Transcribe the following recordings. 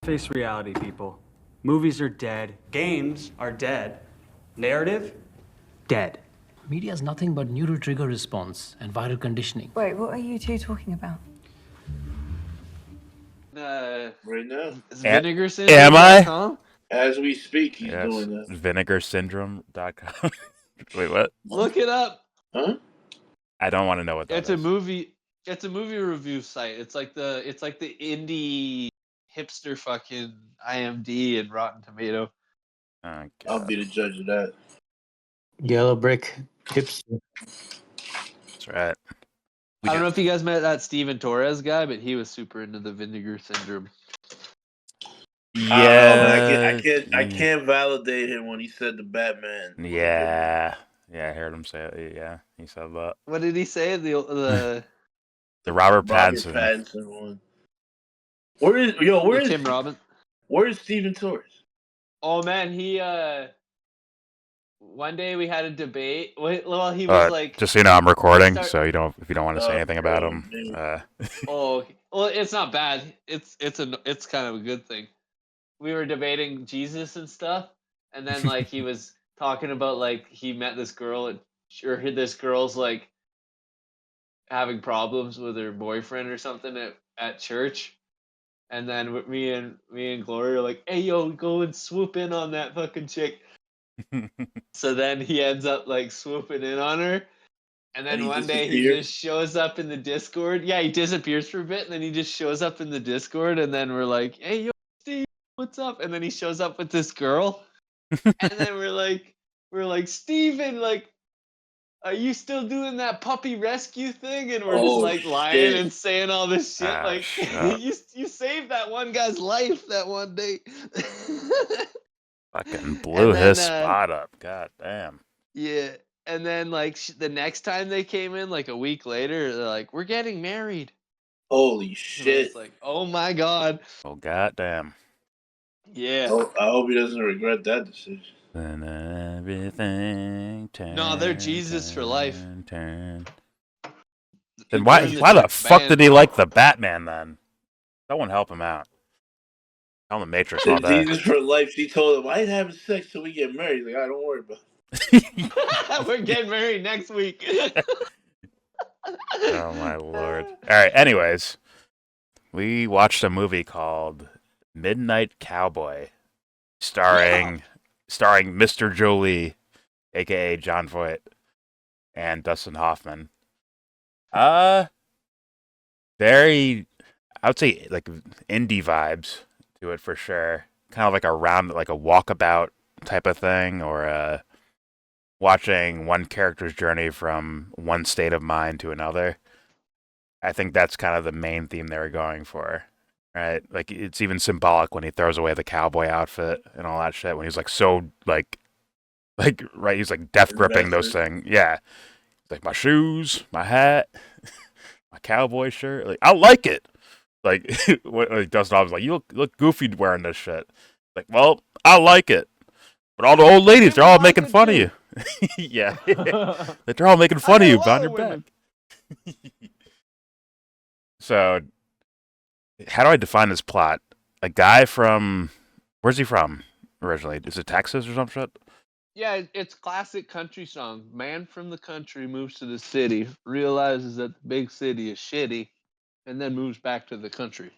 Face reality, people. Movies are dead. Games are dead. Narrative? Dead. Media is nothing but neural trigger response and viral conditioning. Wait, what are you two talking about? Right now, Am I? VinegarSyndrome.com? as we speak, he's Yes. doing that. VinegarSyndrome.com. Wait, what? Look it up. Huh? I don't want to know what that It's is. a movie. It's a movie review site. It's like the indie hipster fucking IMD and Rotten Tomato. Oh, I'll God. be the judge of that. Yellow brick hipster. That's right. I don't know if you guys met that Steven Torres guy, but he was super into the Vinegar Syndrome. Yeah. I can't validate him when he said the Batman. Yeah. Yeah, I heard him say it. Yeah, he said that. What did he say? The Robert Pattinson one. Where is Tim Robbins? Where is Steven Torres? Oh man, he one day we had a debate. Well, he was like, just so you know, I'm recording, so if you don't want to say anything about him. oh, well, it's not bad. It's kind of a good thing. We were debating Jesus and stuff, and then like he was talking about like he met this girl or this girl's like having problems with her boyfriend or something at church, and then me and Gloria are like, "Hey, yo, go and swoop in on that fucking chick." So then he ends up like swooping in on her, and then one day he just shows up in the Discord. Yeah, he disappears for a bit, and then he just shows up in the Discord, and then we're like, "Hey, yo, Steve, what's up?" And then he shows up with this girl, and then we're like, "Steven, like, are you still doing that puppy rescue thing?" And we're just like lying and saying all this shit. Like, you saved that one guy's life that one day. Fucking blew his spot up. God damn. Yeah. And then, like, the next time they came in, like, a week later, they're like, "We're getting married." Holy shit. It's like, oh, my God. Oh, goddamn. Yeah. I hope he doesn't regret that decision. Then everything No, they're Jesus for life. Then why the fuck did he like the Batman, then? Someone help him out. Tell the Matrix all day. Jesus for life. She told him, "I ain't having sex till we get married." He's like, don't worry about it. We're getting married next week. Oh, my Lord. All right, anyways. We watched a movie called Midnight Cowboy, starring Mr. Jolie, a.k.a. John Voight, and Dustin Hoffman. Very, I would say, like, indie vibes to it for sure. Kind of like a walkabout type of thing, or watching one character's journey from one state of mind to another. I think that's kind of the main theme they were going for, right? Like, it's even symbolic when he throws away the cowboy outfit and all that shit, when he's like so right, he's like death gripping those things. Yeah, like my shoes, my hat, my cowboy shirt. Like, I like it. Like, Dustin Hoffman's like, you look goofy wearing this shit. Like, well, I like it. But all the old ladies, they're all making fun of you. Yeah. They're all making fun of you behind your back. So, how do I define this plot? A guy from... Where's he from originally? Is it Texas or some shit? Yeah, it's classic country song. Man from the country moves to the city, realizes that the big city is shitty, and then moves back to the country.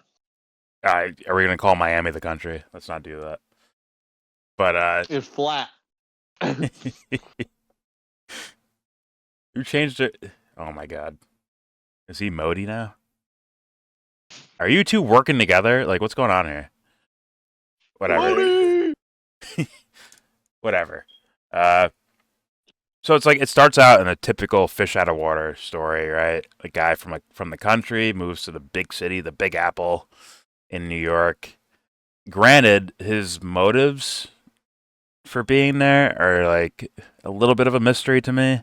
Are we going to call Miami the country? Let's not do that. But, it's flat. Who changed it? Oh my god. Is he Modi now? Are you two working together? Like, what's going on here? Whatever. Whatever. So it's like, it starts out in a typical fish out of water story, right? A guy from the country moves to the big city, the Big Apple in New York. Granted, his motives for being there are like a little bit of a mystery to me.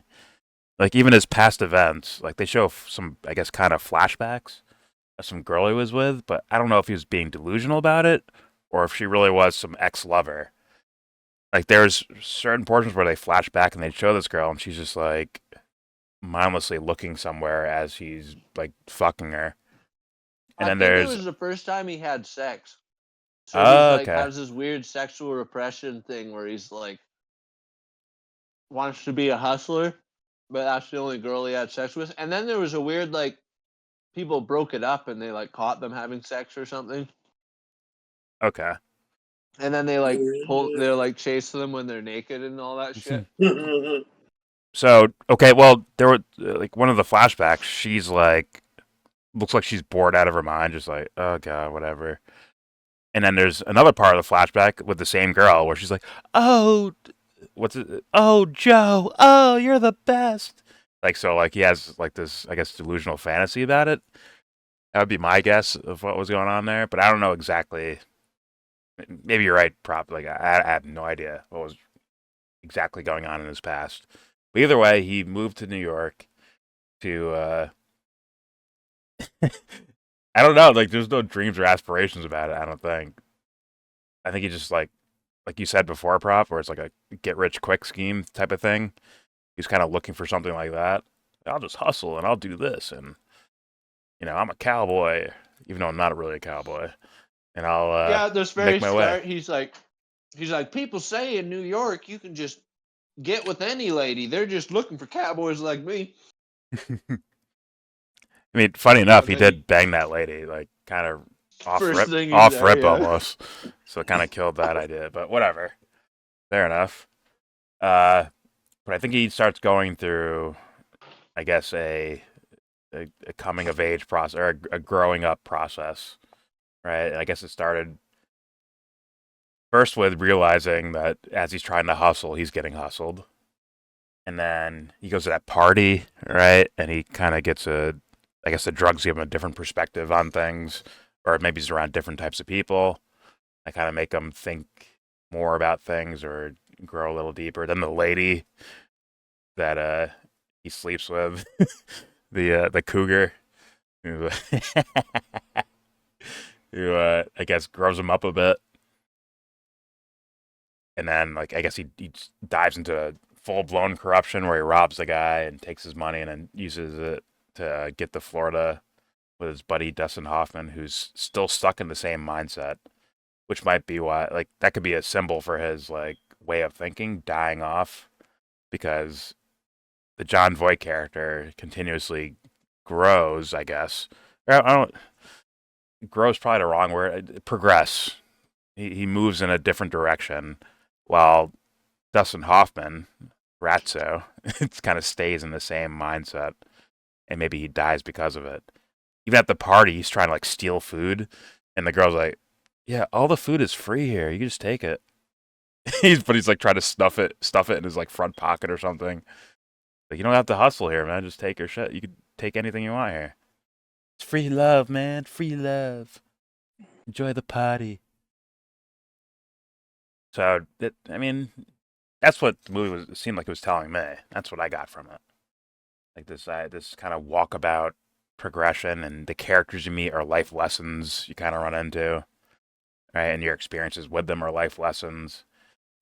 Like, even his past events, like, they show some, I guess, kind of flashbacks of some girl he was with, but I don't know if he was being delusional about it or if she really was some ex-lover. Like, there's certain portions where they flash back and they show this girl and she's just like mindlessly looking somewhere as he's like fucking her. And then it was the first time he had sex. So he's like Okay. has this weird sexual repression thing where he's like wants to be a hustler, but that's the only girl he had sex with. And then there was a weird like people broke it up and they like caught them having sex or something. Okay. And then they like they're like chasing them when they're naked and all that shit. So, okay, well, there were like one of the flashbacks. She's like, looks like she's bored out of her mind, just like, oh god, whatever. And then there's another part of the flashback with the same girl where she's like, oh, what's it? Oh, Joe, oh, you're the best. Like, so, like, he has like this, I guess, delusional fantasy about it. That would be my guess of what was going on there, but I don't know exactly. Maybe you're right, prop. Like, I have no idea what was exactly going on in his past. But either way, he moved to New York to I don't know, like there's no dreams or aspirations about it, I don't think. I think he just like you said before, prop, where it's like a get rich quick scheme type of thing. He's kind of looking for something like that. I'll just hustle and I'll do this and I'm a cowboy, even though I'm not really a cowboy. And I'll Yeah, at this very make my way. start, he's like people say in New York you can just get with any lady. They're just looking for cowboys like me. I mean, funny enough, he then he- did bang that lady, like kind of off First rip, thing he off said, rip yeah. almost. So it kind of killed that idea, but whatever. Fair enough. But I think he starts going through, I guess, a coming of age process or a growing up process, right? And I guess it started first with realizing that as he's trying to hustle, he's getting hustled. And then he goes to that party, right? And he kind of gets I guess the drugs give him a different perspective on things, or maybe he's around different types of people. I kind of make him think more about things or grow a little deeper. Then the lady that he sleeps with, the cougar, who, who I guess grows him up a bit. And then, like, I guess he dives into full blown corruption where he robs the guy and takes his money and then uses it to get to Florida with his buddy Dustin Hoffman, who's still stuck in the same mindset, which might be why, like, that could be a symbol for his like way of thinking dying off, because the John Voight character continuously grows. I guess I don't. Grows probably the wrong word. Progress. He moves in a different direction, while Dustin Hoffman, Ratso, it kind of stays in the same mindset, and maybe he dies because of it. Even at the party, he's trying to like steal food, and the girl's like, "Yeah, all the food is free here. You can just take it." But he's like trying to stuff it in his like front pocket or something. Like, you don't have to hustle here, man. Just take your shit. You can take anything you want here. It's free love, man. Free love. Enjoy the party. So, I mean, that's what the movie it seemed like it was telling me. That's what I got from it. Like this kind of walkabout progression, and the characters you meet are life lessons you kind of run into, right? And your experiences with them are life lessons,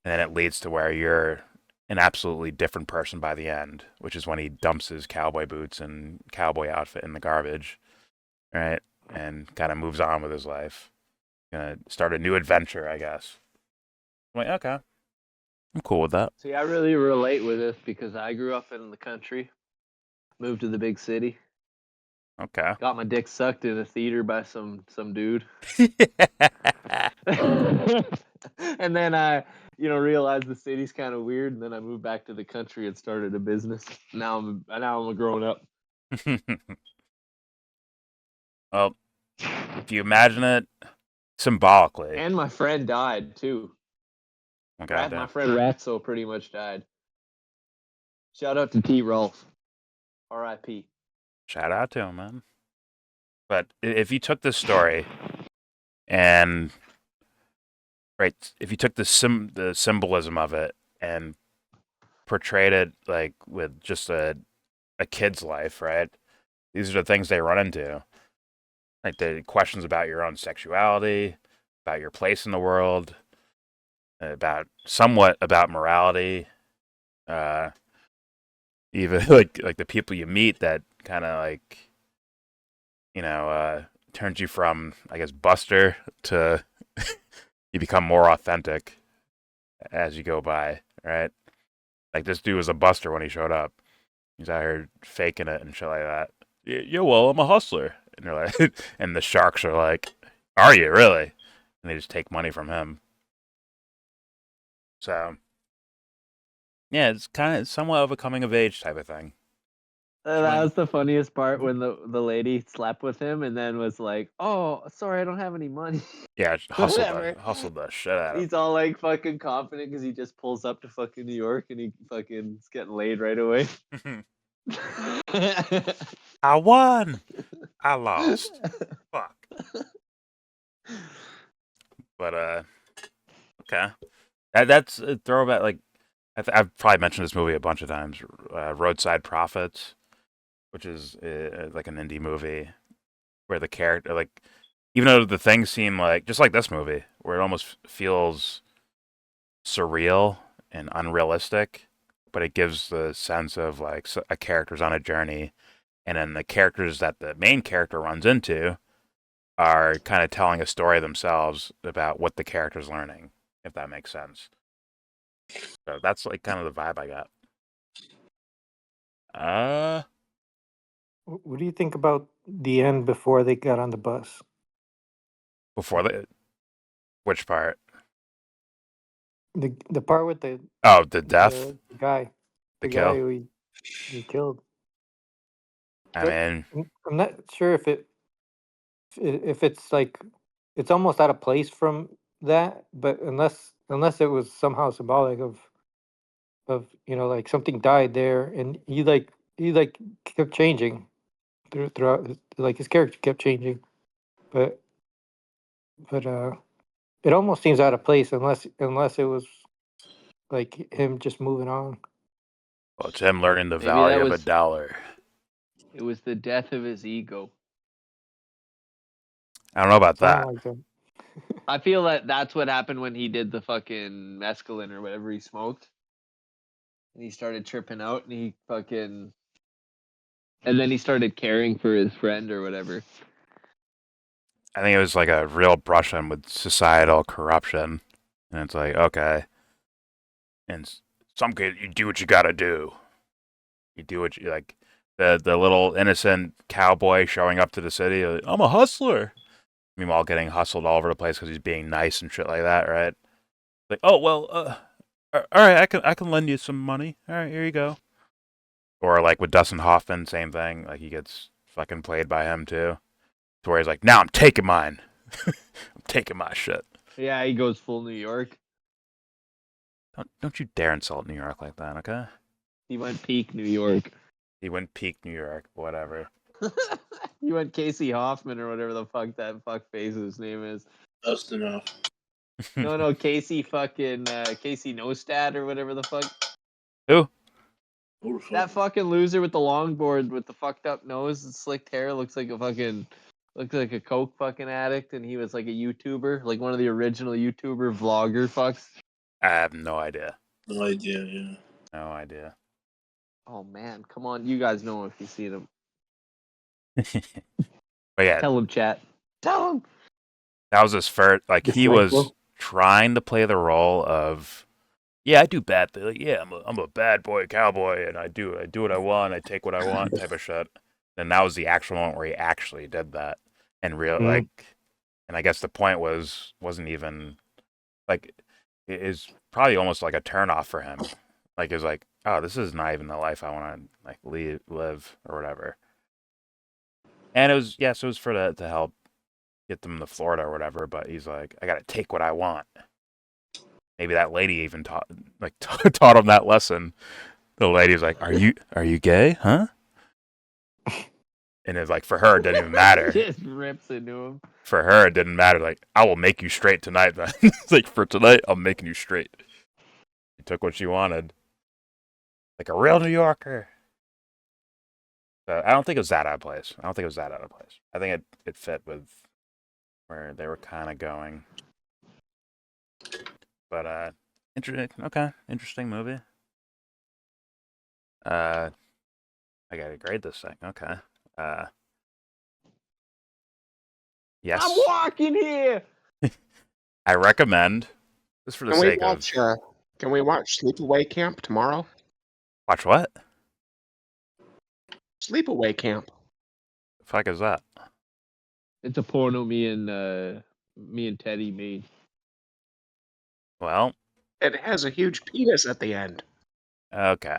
and then it leads to where you're an absolutely different person by the end, which is when he dumps his cowboy boots and cowboy outfit in the garbage, right? And kind of moves on with his life. Gonna start a new adventure, I guess. I'm like, okay, I'm cool with that. See, I really relate with this because I grew up in the country, moved to the big city, Okay. got my dick sucked in a theater by some dude, and then I, realized the city's kind of weird, and then I moved back to the country and started a business. Now I'm a grown up. Well, if you imagine it symbolically, And my friend died too. okay, My friend Ratso pretty much died. Shout out to T. Rolf. R.I.P. shout out to him, man. But if you took this story and if you took the symbolism of it and portrayed it like with just a kid's life, right? These are the things they run into, like the questions about your own sexuality, about your place in the world, somewhat about morality, even like the people you meet that kind of like turns you from, I guess, Buster to you become more authentic as you go by, right? Like this dude was a buster when he showed up. He's out here faking it and shit like that. Yeah, well, I'm a hustler. And they're like, and the sharks are like, are you really? And they just take money from him. So, yeah, it's kind of somewhat of a coming of age type of thing. That was the funniest part when the lady slept with him and then was like, "Oh, sorry, I don't have any money." Yeah, Whatever. hustled the shit out of He's all like fucking confident because he just pulls up to fucking New York and he fucking is getting laid right away. him. I won. I lost. Fuck. But okay. That's a throwback. Like I've probably mentioned this movie a bunch of times. Roadside Prophets, which is like an indie movie where the character, like, even though the things seem like just like this movie, where it almost feels surreal and unrealistic, but it gives the sense of like a character's on a journey, and then the characters that the main character runs into are kind of telling a story themselves about what the character's learning, if that makes sense. So that's like kind of the vibe I got. What do you think about the end before they got on the bus? Before which part? The part with The death, the guy, the the guy kill. who he killed. I But mean, I'm not sure if it's like it's almost out of place from that, but unless it was somehow symbolic of like something died there, and he kept changing throughout like his character kept changing, but but it almost seems out of place unless it was like him just moving on. well, it's him learning the Maybe that value of a was dollar. it was the death of his ego. I don't know about Something that. like that. I feel that that's what happened when he did the fucking mescaline or whatever he smoked, and he started tripping out, and he fucking, and then he started caring for his friend or whatever. I think it was like a real brush on with societal corruption, and it's like, okay, and some kid, you do what you gotta do. You do what you like. The little innocent cowboy showing up to the city, like, I'm a hustler. Meanwhile, getting hustled all over the place because he's being nice and shit like that, right? Like, oh well, all right, I can lend you some money. All right, here you go. Or like with Dustin Hoffman, same thing. Like he gets fucking played by him too, to where he's like, now I'm taking mine. I'm taking my shit. Yeah, he goes full New York. Don't you dare insult New York like that, okay? He went peak New York. He went peak New York, whatever. He went Casey Hoffman or whatever the fuck that fuck face's name is. Dustin off. No, Casey fucking Casey Neistat or whatever the fuck. Who? Who the fuck? That fucking loser with the longboard with the fucked up nose and slicked hair looks like a coke fucking addict, and he was like a YouTuber, like one of the original YouTuber vlogger fucks. I have no idea. No idea, yeah. No idea. Oh man, come on, you guys know him if you seen him. But yeah, Tell him, chat. Tell him. that was his first. Like Just he like, was well- trying to play the role of, yeah, I do bad things. Like, yeah, I'm a bad boy cowboy, and I do what I want. I take what I want, type of shit. Then that was the actual moment where he actually did that, and and I guess the point wasn't even like it is probably almost like a turnoff for him. Like it's like, oh, this is not even the life I want to like live or whatever. And it was so it was to help get them to Florida or whatever. But he's like, I gotta take what I want. Maybe that lady even taught taught him that lesson. The lady's like, are you gay, huh? And it's like for her it didn't even matter. Just rips into him. For her it didn't matter. Like, I will make you straight tonight, man. It's like, for tonight I'm making you straight. She took what she wanted. Like a real New Yorker. So I don't think it was that out of place. I think it fit with where they were kind of going. But interesting movie. I gotta grade this thing. Okay. Yes. I'm walking here. I recommend, just for the Can we sake of... watch? Can we watch Sleepaway Camp tomorrow? Watch what? Sleepaway Camp. The fuck is that? It's a porno me and Teddy made. Well, It has a huge penis at the end. okay.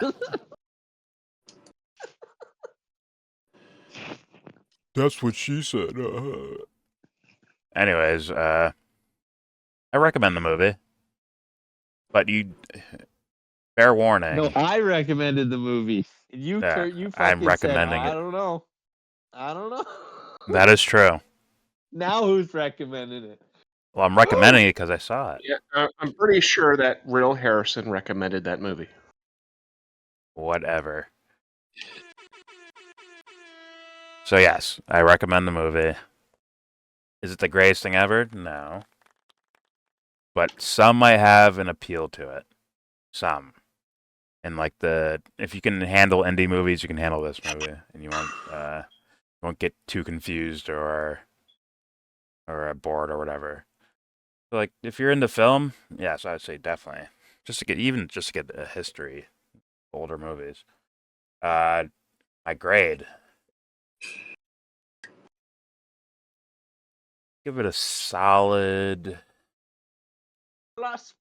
That's what she said. Anyways, I recommend the movie. But you... Fair warning. No, I recommended the movie. You Yeah, you I'm fucking recommending said, it. I don't know. That is true. Now who's recommending it? Well, I'm recommending it because I saw it. Yeah, I'm pretty sure that Real Harrison recommended that movie. Whatever. So yes, I recommend the movie. Is it the greatest thing ever? No. But some might have an appeal to it. Some. And like if you can handle indie movies, you can handle this movie, and you won't get too confused or bored or whatever. So like if you're into film, yes, I would say definitely. Just to get a history, older movies. My grade. Give it a solid. Plus.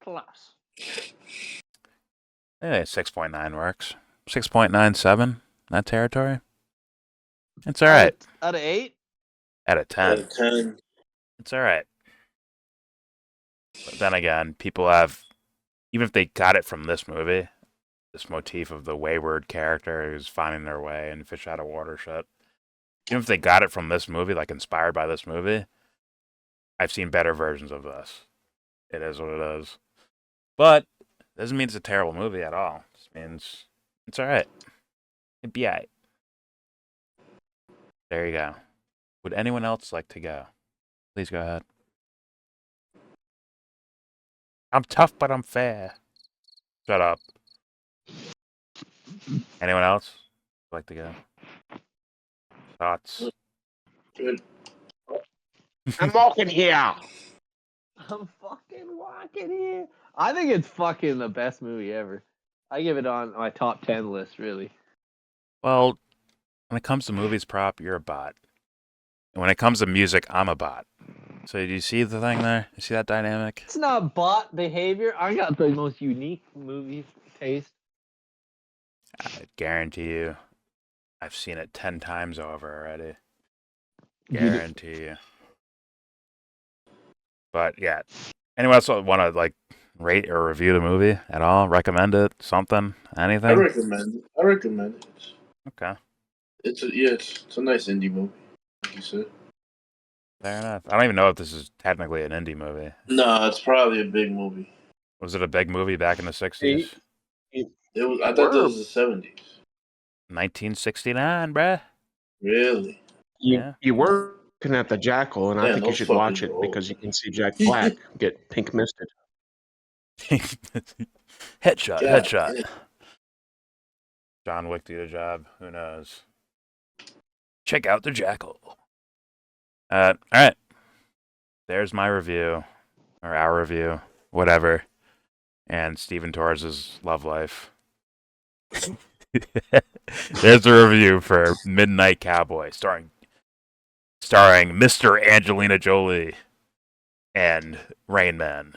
Yeah, 6.9 works. 6.97, that territory. It's all right. Out of 8? Out of Out 10. of 10. It's all right. But then again, people have, even if they got it from this movie, this motif of the wayward character who's finding their way and fish out of water shit. Even if they got it from this movie, like inspired by this movie, I've seen better versions of this. It is what it is. But doesn't mean it's a terrible movie at all. It just means it's all right. It'd be all right. There you go. Would anyone else like to go? Please go ahead. I'm tough, but I'm fair. Shut up. Anyone else like to go? Thoughts? Good. I'm walking here. I'm fucking walking here. I think it's fucking the best movie ever. I give it on my top 10 list, really. Well, when it comes to movies prop, you're a bot. And when it comes to music, I'm a bot. So do you see the thing there? You see that dynamic? It's not bot behavior. I got the most unique movie taste. I guarantee you, I've seen it 10 times over already. Guarantee you. But yeah, anyone else want to like rate or review the movie at all? Recommend it? Something? Anything? I recommend it. Okay. It's a nice indie movie, like you said. Fair enough. I don't even know if this is technically an indie movie. No, it's probably a big movie. Was it a big movie back in the 60s? It was. I thought this was the 70s. 1969, bruh. Really? You were looking at the Jackal, and I Yeah, think you those should watch fuckers it are old. because you can see Jack Black get pink misted. Headshot, God, headshot. yeah. John Wick did a job. Who knows? Check out the Jackal. All right. There's my review, or our review, whatever. And Stephen Torres' love life. There's a review for Midnight Cowboy, starring Mr. Angelina Jolie and Rain Man.